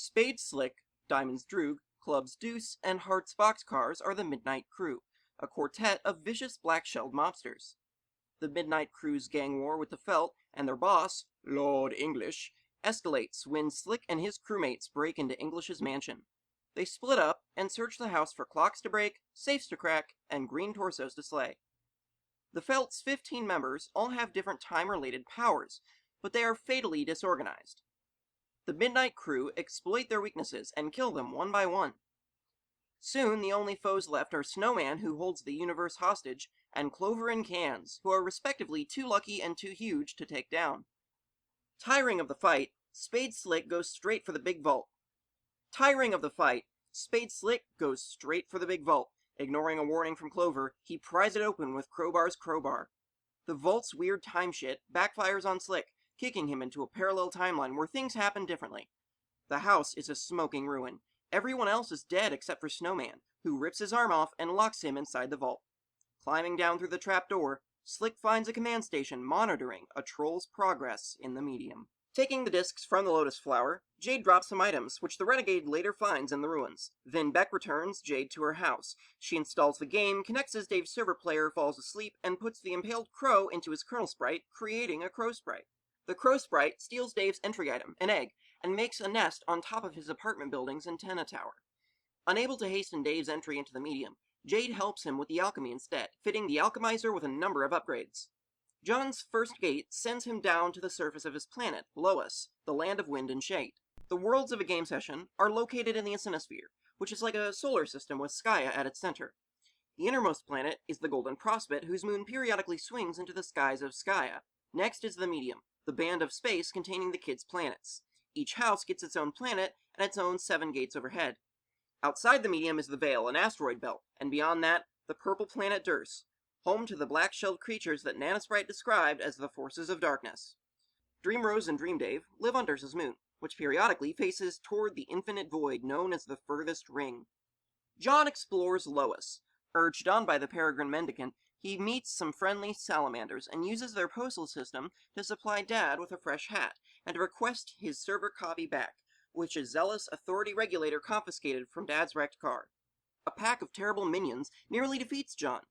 Spade Slick, Diamonds Droog, Clubs Deuce, and Hearts Boxcars are the Midnight Crew, a quartet of vicious black-shelled mobsters. The Midnight Crew's gang war with the Felt and their boss, Lord English, escalates when Slick and his crewmates break into English's mansion. They split up and search the house for clocks to break, safes to crack, and green torsos to slay. The Felt's 15 members all have different time-related powers, but they are fatally disorganized. The Midnight Crew exploit their weaknesses and kill them one by one. Soon, the only foes left are Snowman, who holds the universe hostage, and Clover and Cans, who are respectively too lucky and too huge to take down. Tiring of the fight, Spade Slick goes straight for the big vault. Ignoring a warning from Clover, he pries it open with Crowbar's crowbar. The vault's weird time shit backfires on Slick, kicking him into a parallel timeline where things happen differently. The house is a smoking ruin. Everyone else is dead except for Snowman, who rips his arm off and locks him inside the vault. Climbing down through the trapdoor, Slick finds a command station monitoring a troll's progress in the medium. Taking the discs from the Lotus Flower, Jade drops some items, which the Renegade later finds in the ruins. Then Beck returns Jade to her house. She installs the game, connects as Dave's server player falls asleep, and puts the impaled crow into his kernel sprite, creating a crow sprite. The crow sprite steals Dave's entry item, an egg, and makes a nest on top of his apartment building's antenna tower. Unable to hasten Dave's entry into the medium, Jade helps him with the alchemy instead, fitting the alchemizer with a number of upgrades. John's first gate sends him down to the surface of his planet, Lois, the land of wind and shade. The worlds of a game session are located in the Asinosphere, which is like a solar system with Skaya at its center. The innermost planet is the Golden Prospect, whose moon periodically swings into the skies of Skaya. Next is the medium, the band of space containing the kids' planets. Each house gets its own planet and its own 7 gates overhead. Outside the medium is the Veil, an asteroid belt, and beyond that, the purple planet Durse, home to the black-shelled creatures that Nana Sprite described as the forces of darkness. Dream Rose and Dream Dave live on Durse's moon, which periodically faces toward the infinite void known as the Furthest Ring. John explores Lois. Urged on by the Peregrine Mendicant, he meets some friendly salamanders and uses their postal system to supply Dad with a fresh hat and to request his server copy back, which a zealous authority regulator confiscated from Dad's wrecked car. A pack of terrible minions nearly defeats John.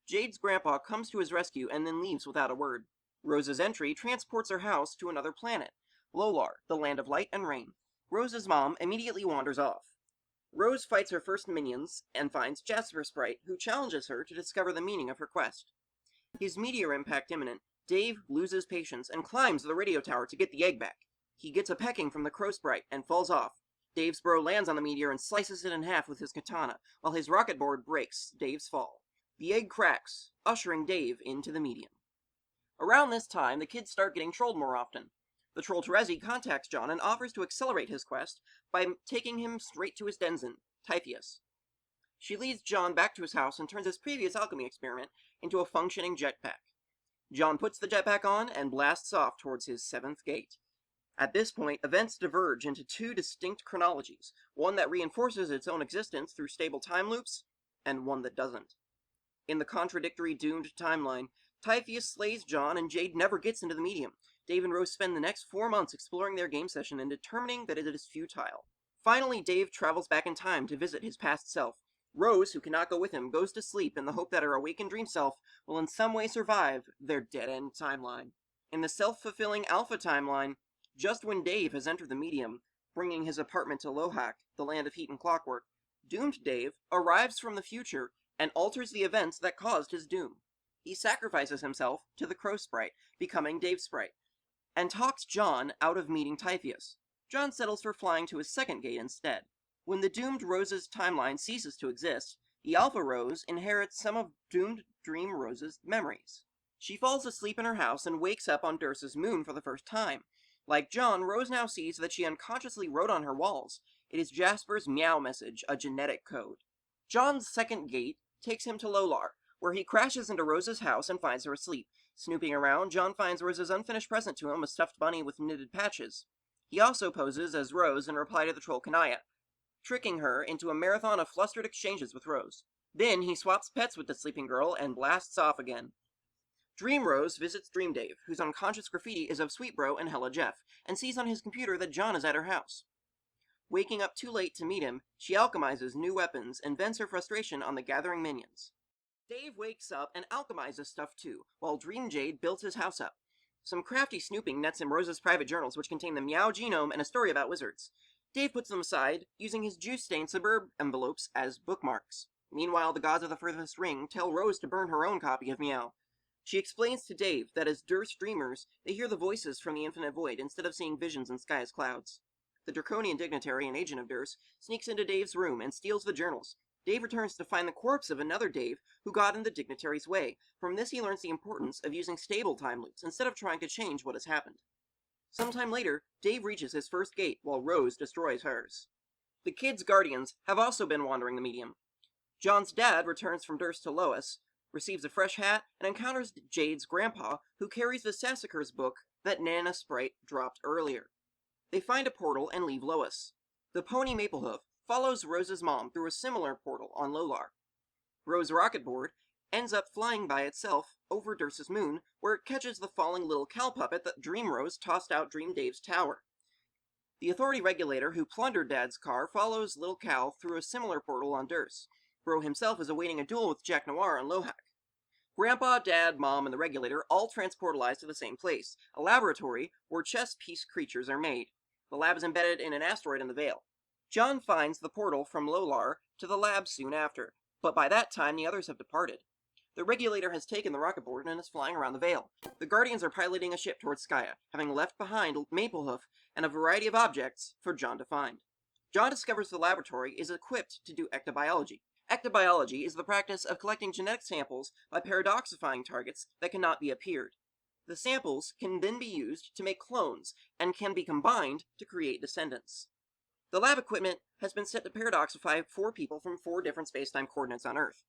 Jade's grandpa comes to his rescue and then leaves without a word. Rose's entry transports her house to another planet, Lolar, the land of light and rain. Rose's mom immediately wanders off. Rose fights her first minions and finds Jasper Sprite, who challenges her to discover the meaning of her quest. His meteor impact imminent, Dave loses patience and climbs the radio tower to get the egg back. He gets a pecking from the Crow Sprite and falls off. Dave's bro lands on the meteor and slices it in half with his katana, while his rocket board breaks Dave's fall. The egg cracks, ushering Dave into the medium. Around this time, the kids start getting trolled more often. The troll Terezi contacts John and offers to accelerate his quest by taking him straight to his denizen, Typheus. She leads John back to his house and turns his previous alchemy experiment into a functioning jetpack. John puts the jetpack on and blasts off towards his 7th gate. At this point, events diverge into 2 distinct chronologies, one that reinforces its own existence through stable time loops, and one that doesn't. In the contradictory doomed timeline, Typheus slays John and Jade never gets into the medium. Dave and Rose spend the next 4 months exploring their game session and determining that it is futile. Finally, Dave travels back in time to visit his past self. Rose, who cannot go with him, goes to sleep in the hope that her awakened dream self will in some way survive their dead-end timeline. In the self-fulfilling Alpha timeline, just when Dave has entered the medium, bringing his apartment to Lohak, the land of heat and clockwork, doomed Dave arrives from the future and alters the events that caused his doom. He sacrifices himself to the Crow Sprite, becoming Dave's Sprite, and talks John out of meeting Typheus. John settles for flying to his 2nd gate instead. When the doomed Rose's timeline ceases to exist, the Alpha Rose inherits some of doomed Dream Rose's memories. She falls asleep in her house and wakes up on Durse's moon for the first time. Like John, Rose now sees that she unconsciously wrote on her walls. It is Jasper's meow message, a genetic code. John's 2nd gate takes him to Lolar, where he crashes into Rose's house and finds her asleep. Snooping around, John finds Rose's unfinished present to him, a stuffed bunny with knitted patches. He also poses as Rose in reply to the troll Kanaya, tricking her into a marathon of flustered exchanges with Rose. Then he swaps pets with the sleeping girl and blasts off again. Dream Rose visits Dream Dave, whose unconscious graffiti is of Sweet Bro and Hella Jeff, and sees on his computer that John is at her house. Waking up too late to meet him, she alchemizes new weapons and vents her frustration on the gathering minions. Dave wakes up and alchemizes stuff too, while Dream Jade builds his house up. Some crafty snooping nets him Rose's private journals, which contain the Meow genome and a story about wizards. Dave puts them aside, using his juice-stained suburb envelopes as bookmarks. Meanwhile, the gods of the Furthest Ring tell Rose to burn her own copy of Meow. She explains to Dave that as Durst dreamers, they hear the voices from the infinite void instead of seeing visions in sky as clouds. The draconian dignitary and agent of Durst sneaks into Dave's room and steals the journals. Dave returns to find the corpse of another Dave who got in the dignitary's way. From this he learns the importance of using stable time loops instead of trying to change what has happened. Sometime later, Dave reaches his first gate while Rose destroys hers. The kids' guardians have also been wandering the medium. John's dad returns from Durst to Lois, receives a fresh hat, and encounters Jade's grandpa, who carries the Sassacre's book that Nana Sprite dropped earlier. They find a portal and leave Lois. The pony Maplehoof follows Rose's mom through a similar portal on Lolar. Rose's rocket board ends up flying by itself over Durst's moon, where it catches the falling little cow puppet that Dream Rose tossed out Dream Dave's tower. The authority regulator who plundered Dad's car follows Little Cow through a similar portal on Durst. Bro himself is awaiting a duel with Jack Noir on Lohak. Grandpa, Dad, Mom, and the regulator all transportalize to the same place, a laboratory where chess piece creatures are made. The lab is embedded in an asteroid in the Veil. John finds the portal from Lolar to the lab soon after, but by that time the others have departed. The regulator has taken the rocket board and is flying around the Veil. The Guardians are piloting a ship towards Skya, having left behind Maplehoof and a variety of objects for John to find. John discovers the laboratory is equipped to do ectobiology. Ectobiology is the practice of collecting genetic samples by paradoxifying targets that cannot be appeared. The samples can then be used to make clones and can be combined to create descendants. The lab equipment has been set to paradoxify 4 people from 4 different spacetime coordinates on Earth.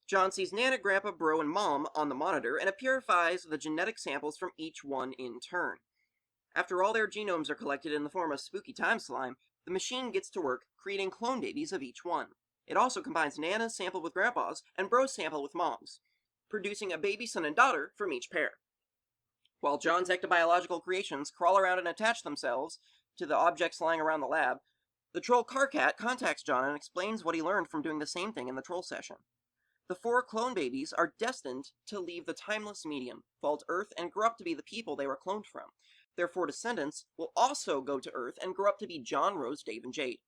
John sees Nana, Grandpa, Bro, and Mom on the monitor, and it purifies the genetic samples from each one in turn. After all their genomes are collected in the form of spooky time slime, the machine gets to work creating clone babies of each one. It also combines Nana's sample with Grandpa's and Bro's sample with Mom's, producing a baby son and daughter from each pair. While John's ectobiological creations crawl around and attach themselves to the objects lying around the lab, the troll Carcat contacts John and explains what he learned from doing the same thing in the troll session. The 4 clone babies are destined to leave the timeless medium, fall to Earth, and grow up to be the people they were cloned from. Their 4 descendants will also go to Earth and grow up to be John, Rose, Dave, and Jade.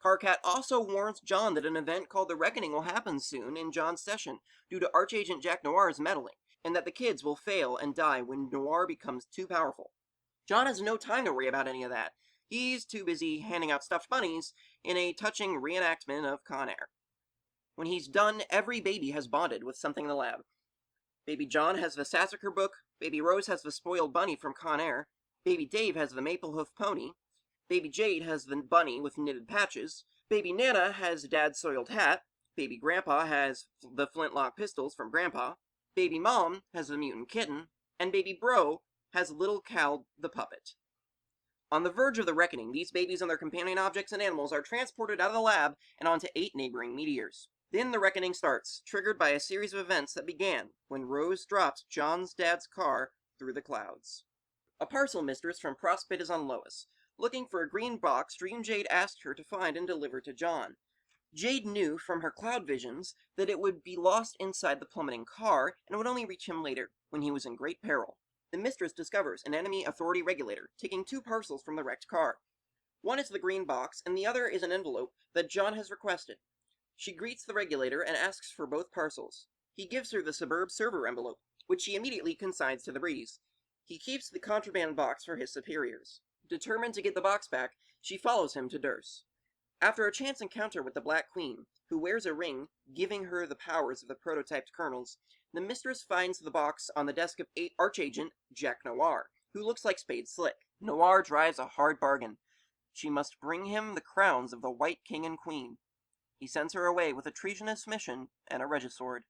Carcat also warns John that an event called the Reckoning will happen soon in John's session due to Archagent Jack Noir's meddling, and that the kids will fail and die when Noir becomes too powerful. John has no time to worry about any of that. He's too busy handing out stuffed bunnies in a touching reenactment of Con Air. When he's done, every baby has bonded with something in the lab. Baby John has the Sassacre book, Baby Rose has the spoiled bunny from Con Air, Baby Dave has the Maplehoof pony, Baby Jade has the bunny with knitted patches, Baby Nana has Dad's soiled hat, Baby Grandpa has the flintlock pistols from Grandpa, Baby Mom has the mutant kitten, and Baby Bro has Little Cal the puppet. On the verge of the reckoning, these babies and their companion objects and animals are transported out of the lab and onto 8 neighboring meteors. Then the reckoning starts, triggered by a series of events that began when Rose dropped John's dad's car through the clouds. A parcel mistress from Prospit is on Lois. Looking for a green box, Dream Jade asked her to find and deliver to John. Jade knew from her cloud visions that it would be lost inside the plummeting car and would only reach him later, when he was in great peril. The mistress discovers an enemy authority regulator, taking 2 parcels from the wrecked car. One is the green box, and the other is an envelope that John has requested. She greets the regulator and asks for both parcels. He gives her the suburb server envelope, which she immediately consigns to the breeze. He keeps the contraband box for his superiors. Determined to get the box back, she follows him to Durst. After a chance encounter with the Black Queen, who wears a ring giving her the powers of the prototyped kernels, the mistress finds the box on the desk of Archagent Jack Noir, who looks like Spade Slick. Noir drives a hard bargain. She must bring him the crowns of the White King and Queen. He sends her away with a treasonous mission and a regisword.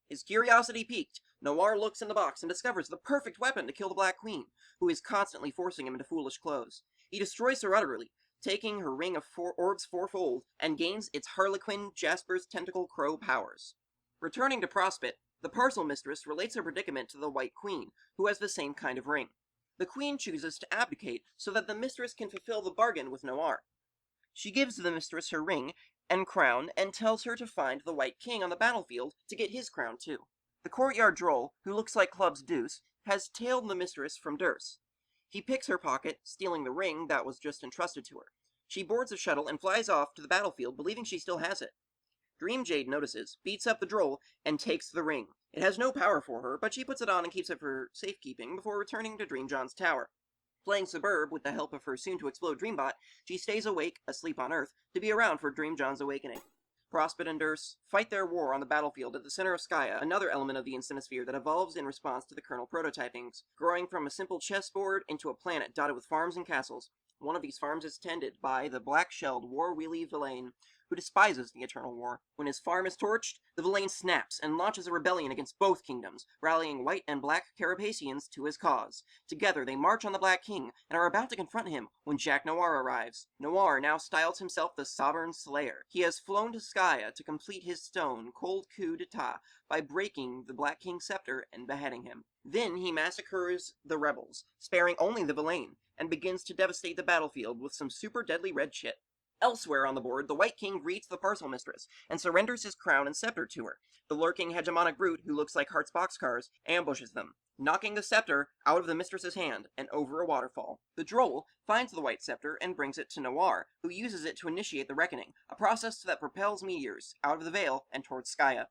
His curiosity piqued, Noir looks in the box and discovers the perfect weapon to kill the Black Queen, who is constantly forcing him into foolish clothes. He destroys her utterly, taking her ring of orbs 4-fold, and gains its Harlequin Jasper's tentacle crow powers. Returning to Prospit, the parcel mistress relates her predicament to the White Queen, who has the same kind of ring. The Queen chooses to abdicate so that the mistress can fulfill the bargain with Noir. She gives the mistress her ring and crown and tells her to find the White King on the battlefield to get his crown too. The courtyard droll, who looks like Club's Deuce, has tailed the mistress from Durse. He picks her pocket, stealing the ring that was just entrusted to her. She boards a shuttle and flies off to the battlefield, believing she still has it. Dream Jade notices, beats up the droll, and takes the ring. It has no power for her, but she puts it on and keeps it for safekeeping before returning to Dream John's tower. Playing Suburb with the help of her soon-to-explode Dreambot, she stays awake, asleep on Earth, to be around for Dream John's awakening. Prospit and Durse fight their war on the battlefield at the center of Skya, another element of the Instinosphere that evolves in response to the kernel prototypings, growing from a simple chessboard into a planet dotted with farms and castles. One of these farms is tended by the black-shelled war-wheelie Villain, who despises the Eternal War. When his farm is torched, the Villain snaps and launches a rebellion against both kingdoms, rallying white and black Carapacians to his cause. Together, they march on the Black King and are about to confront him when Jack Noir arrives. Noir now styles himself the Sovereign Slayer. He has flown to Skya to complete his stone cold coup d'etat by breaking the Black King's scepter and beheading him. Then he massacres the rebels, sparing only the Villain, and begins to devastate the battlefield with some super deadly red shit. Elsewhere on the board, the White King greets the Parcel Mistress, and surrenders his crown and scepter to her. The lurking hegemonic brute, who looks like Heart's boxcars, ambushes them, knocking the scepter out of the mistress's hand and over a waterfall. The Droll finds the white scepter and brings it to Noir, who uses it to initiate the Reckoning, a process that propels meteors out of the Veil and towards Skya.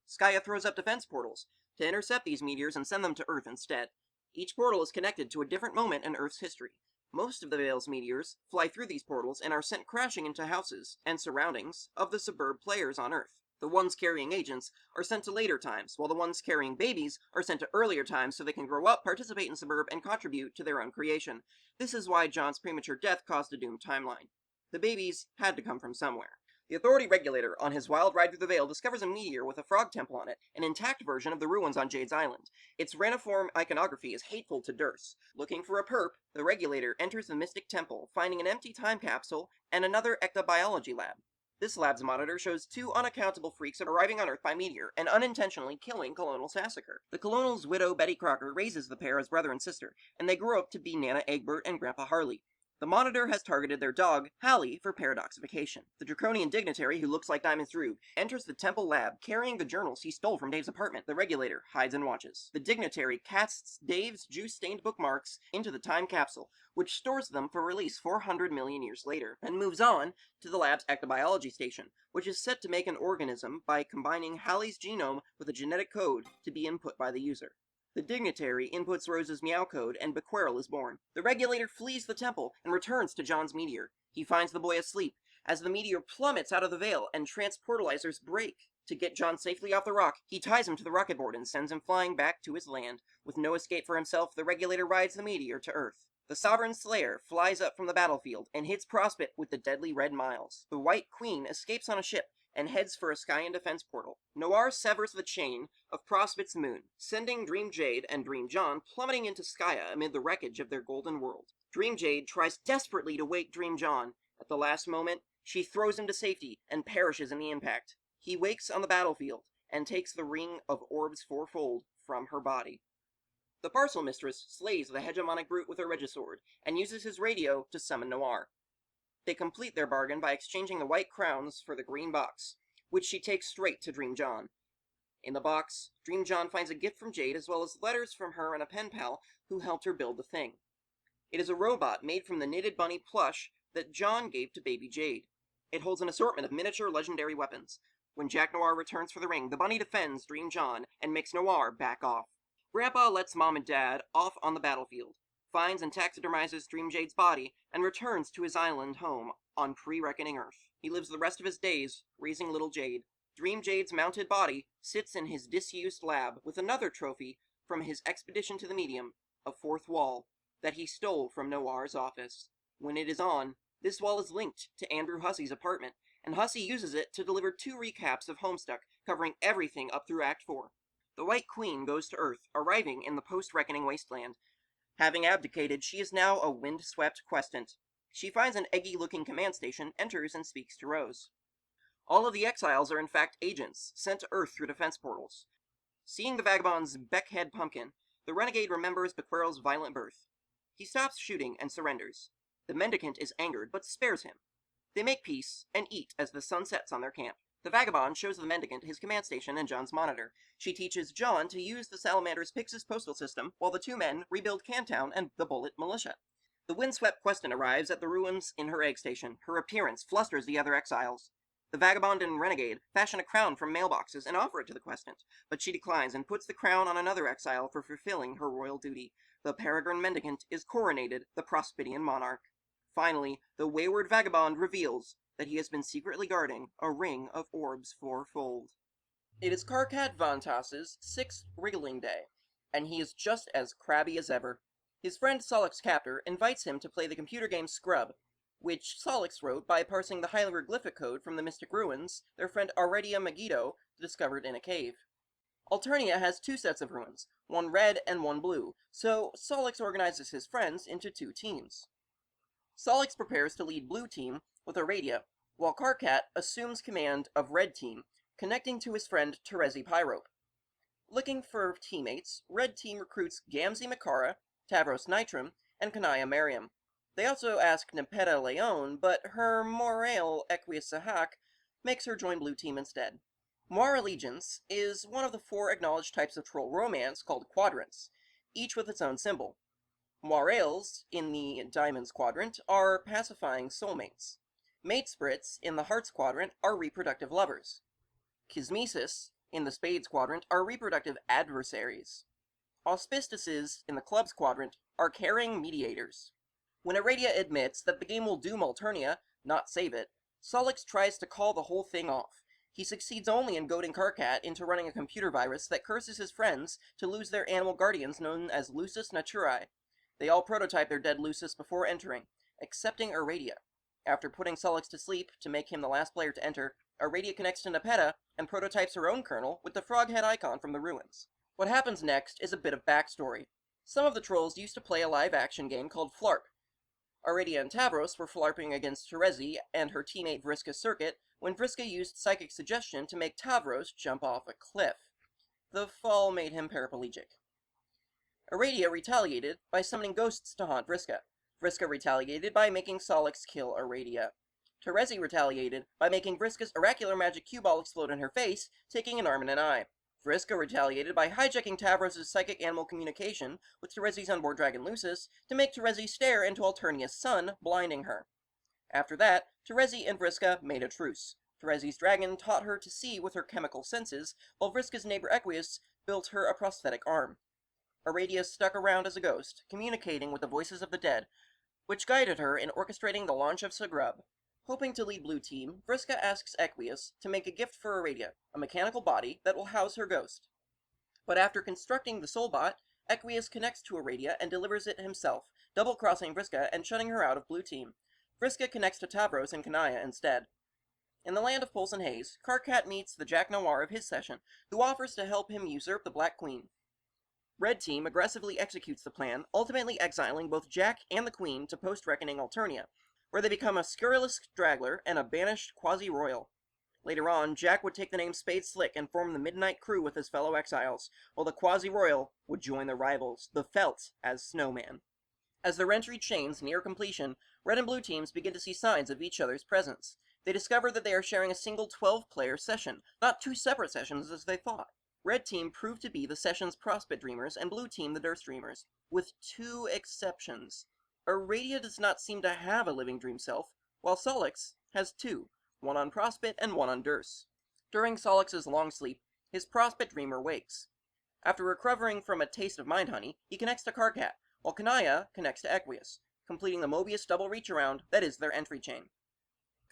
Skya throws up defense portals to intercept these meteors and send them to Earth instead. Each portal is connected to a different moment in Earth's history. Most of the Veil's meteors fly through these portals and are sent crashing into houses and surroundings of the Suburb players on Earth. The ones carrying agents are sent to later times, while the ones carrying babies are sent to earlier times so they can grow up, participate in Suburb, and contribute to their own creation. This is why John's premature death caused a doomed timeline. The babies had to come from somewhere. The Authority Regulator, on his wild ride through the Veil, discovers a meteor with a frog temple on it, an intact version of the ruins on Jade's Island. Its raniform iconography is hateful to Durse. Looking for a perp, the Regulator enters the Mystic Temple, finding an empty time capsule and another ectobiology lab. This lab's monitor shows two unaccountable freaks arriving on Earth by meteor and unintentionally killing Colonel Sassacre. The Colonel's widow, Betty Crocker, raises the pair as brother and sister, and they grow up to be Nana Egbert and Grandpa Harley. The Monitor has targeted their dog, Hallie, for paradoxification. The draconian dignitary, who looks like Diamond Thrube, enters the temple lab, carrying the journals he stole from Dave's apartment. The Regulator hides and watches. The dignitary casts Dave's juice-stained bookmarks into the time capsule, which stores them for release 400 million years later, and moves on to the lab's ectobiology station, which is set to make an organism by combining Hallie's genome with a genetic code to be input by the user. The dignitary inputs Rose's meow code, and Bequerel is born. The Regulator flees the temple and returns to John's meteor. He finds the boy asleep, as the meteor plummets out of the Veil and transportalizers break. To get John safely off the rock, he ties him to the rocket board and sends him flying back to his land. With no escape for himself, the Regulator rides the meteor to Earth. The Sovereign Slayer flies up from the battlefield and hits Prospit with the deadly red miles. The White Queen escapes on a ship and heads for a Skyan defense portal. Noir severs the chain of Prospit's moon, sending Dream Jade and Dream John plummeting into Skya amid the wreckage of their golden world. Dream Jade tries desperately to wake Dream John. At the last moment, she throws him to safety and perishes in the impact. He wakes on the battlefield and takes the Ring of Orbs fourfold from her body. The Parcel Mistress slays the hegemonic brute with her Regisword and uses his radio to summon Noir. They complete their bargain by exchanging the white crowns for the green box, which she takes straight to Dream John. In the box, Dream John finds a gift from Jade as well as letters from her and a pen pal who helped her build the thing. It is a robot made from the knitted bunny plush that John gave to baby Jade. It holds an assortment of miniature legendary weapons. When Jack Noir returns for the ring, the bunny defends Dream John and makes Noir back off. Grandpa lets Mom and Dad off on the battlefield, finds and taxidermizes Dream Jade's body, and returns to his island home on pre-reckoning Earth. He lives the rest of his days raising little Jade. Dream Jade's mounted body sits in his disused lab with another trophy from his expedition to the medium, a fourth wall, that he stole from Noir's office. When it is on, this wall is linked to Andrew Hussey's apartment, and Hussey uses it to deliver 2 recaps of Homestuck, covering everything up through Act 4. The White Queen goes to Earth, arriving in the post-reckoning wasteland. Having abdicated, she is now a wind-swept questant. She finds an eggy-looking command station, enters, and speaks to Rose. All of the exiles are in fact agents, sent to Earth through defense portals. Seeing the vagabond's Beckhead pumpkin, the renegade remembers Bequerel's violent birth. He stops shooting and surrenders. The mendicant is angered, but spares him. They make peace and eat as the sun sets on their camp. The vagabond shows the mendicant his command station and John's monitor. She teaches John to use the Salamander's Pixis postal system, while the two men rebuild Cantown and the Bullet Militia. The windswept Queston arrives at the ruins in her egg station. Her appearance flusters the other exiles. The vagabond and renegade fashion a crown from mailboxes and offer it to the Questant, but she declines and puts the crown on another exile for fulfilling her royal duty. The peregrine mendicant is coronated the Prospidian monarch. Finally, the wayward vagabond reveals that he has been secretly guarding a ring of orbs fourfold. It is Karkat Vantas's 6th wriggling day, and he is just as crabby as ever. His friend Solix's captor invites him to play the computer game Scrub, which Solix wrote by parsing the hieroglyphic code from the Mystic Ruins their friend Aurelia Megiddo discovered in a cave. Alternia has 2 sets of ruins, one red and one blue, so Solix organizes his friends into 2 teams. Solix prepares to lead Blue Team with Aradia, while Karkat assumes command of Red Team, connecting to his friend Terezi Pyrope. Looking for teammates, Red Team recruits Gamzee Makara, Tavros Nitram, and Kanaya Mariam. They also ask Nepeta Leon, but her Morael Equius Sahak makes her join Blue Team instead. Moir Allegiance is one of the 4 acknowledged types of troll romance called quadrants, each with its own symbol. Moirails, in the Diamonds quadrant, are pacifying soulmates. Matesprits, in the Hearts quadrant, are reproductive lovers. Kismesis, in the Spades quadrant, are reproductive adversaries. Auspistices, in the Clubs quadrant, are caring mediators. When Aradia admits that the game will doom Alternia, not save it, Solix tries to call the whole thing off. He succeeds only in goading Karkat into running a computer virus that curses his friends to lose their animal guardians known as Lucis Naturae. They all prototype their dead Lucis before entering, excepting Aradia. After putting Solix to sleep to make him the last player to enter, Aradia connects to Nepeta and prototypes her own kernel with the frog head icon from the ruins. What happens next is a bit of backstory. Some of the trolls used to play a live-action game called Flarp. Aradia and Tavros were flarping against Terezi and her teammate Vriska's circuit when Vriska used Psychic Suggestion to make Tavros jump off a cliff. The fall made him paraplegic. Aradia retaliated by summoning ghosts to haunt Vriska. Vriska retaliated by making Solix kill Aradia. Terezi retaliated by making Vriska's oracular magic cue ball explode in her face, taking an arm and an eye. Vriska retaliated by hijacking Tavros' psychic animal communication with Terezi's onboard dragon Lucis to make Terezi stare into Alternia's sun, blinding her. After that, Terezi and Vriska made a truce. Terezi's dragon taught her to see with her chemical senses, while Vriska's neighbor Equius built her a prosthetic arm. Aradia stuck around as a ghost, communicating with the voices of the dead, which guided her in orchestrating the launch of Sagrub. Hoping to lead Blue Team, Vriska asks Equius to make a gift for Aradia, a mechanical body that will house her ghost. But after constructing the Soulbot, Equius connects to Aradia and delivers it himself, double-crossing Vriska and shutting her out of Blue Team. Vriska connects to Tavros and Kanaya instead. In the land of Pulse and Haze, Karkat meets the Jack Noir of his session, who offers to help him usurp the Black Queen. Red Team aggressively executes the plan, ultimately exiling both Jack and the Queen to post-Reckoning Alternia, where they become a scurrilous straggler and a banished quasi-royal. Later on, Jack would take the name Spade Slick and form the Midnight Crew with his fellow exiles, while the quasi-royal would join their rivals, the Felt, as Snowman. As the Rentry chains near completion, Red and Blue teams begin to see signs of each other's presence. They discover that they are sharing a single 12-player session, not 2 separate sessions as they thought. Red Team proved to be the session's Prospect Dreamers, and Blue Team the Durst Dreamers, with 2 exceptions. Aradia does not seem to have a living dream self, while Solix has 2, one on Prospect and one on Durst. During Solix's long sleep, his Prospect Dreamer wakes. After recovering from a taste of Mind Honey, he connects to Karkat, while Kanaya connects to Equius, completing the Mobius double reach-around that is their entry chain.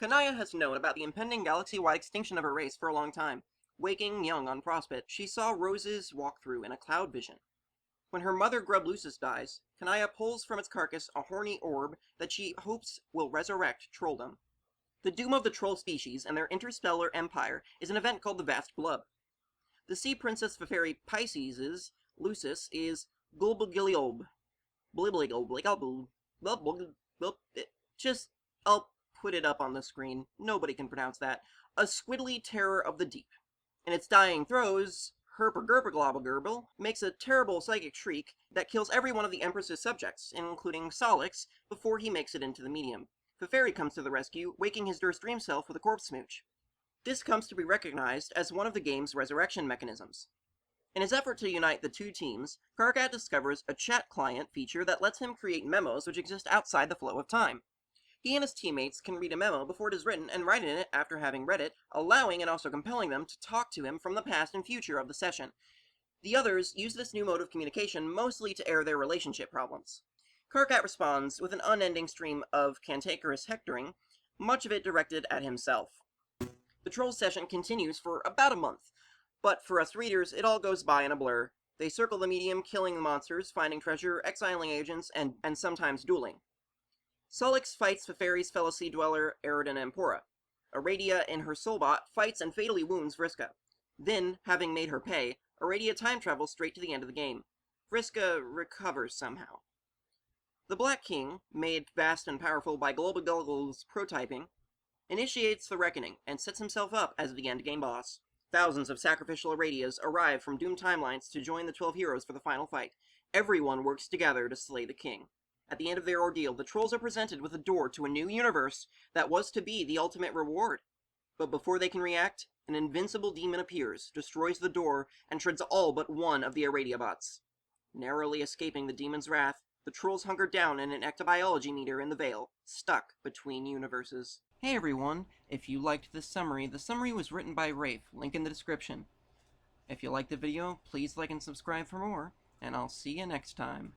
Kanaya has known about the impending galaxy-wide extinction of her race for a long time. Waking young on Prospect, she saw Rose's walkthrough in a cloud vision. When her mother Grub Lucis dies, Kanaya pulls from its carcass a horny orb that she hopes will resurrect trolldom. The doom of the troll species and their interstellar empire is an event called the Vast Blub. The Sea Princess for Fairy Pisces' Lucis is Gulbagiliob. Just, I'll put it up on the screen. Nobody can pronounce that. A squiddly terror of the deep. In its dying throes, Herpergerberglobbergerbil makes a terrible psychic shriek that kills every one of the Empress's subjects, including Solix, before he makes it into the medium. Feferi comes to the rescue, waking his Durst Dream self with a corpse smooch. This comes to be recognized as one of the game's resurrection mechanisms. In his effort to unite the two teams, Karkat discovers a chat client feature that lets him create memos which exist outside the flow of time. He and his teammates can read a memo before it is written and write in it after having read it, allowing and also compelling them to talk to him from the past and future of the session. The others use this new mode of communication mostly to air their relationship problems. Karkat responds with an unending stream of cantankerous hectoring, much of it directed at himself. The Trolls session continues for about a month, but for us readers, it all goes by in a blur. They circle the medium, killing the monsters, finding treasure, exiling agents, and sometimes dueling. Solix fights Feferi's fellow sea dweller, Eridan Empora. Aradia, in her soulbot, fights and fatally wounds Vriska. Then, having made her pay, Aradia time travels straight to the end of the game. Vriska recovers somehow. The Black King, made vast and powerful by Global Guggle's prototyping, initiates the Reckoning and sets himself up as the endgame boss. Thousands of sacrificial Aradias arrive from doomed timelines to join the 12 heroes for the final fight. Everyone works together to slay the king. At the end of their ordeal, the Trolls are presented with a door to a new universe that was to be the ultimate reward. But before they can react, an invincible demon appears, destroys the door, and shreds all but one of the Aradia bots. Narrowly escaping the demon's wrath, the Trolls hunker down in an ectobiology meter in the Veil, stuck between universes. Hey everyone, if you liked this summary, the summary was written by Rafe, link in the description. If you liked the video, please like and subscribe for more, and I'll see you next time.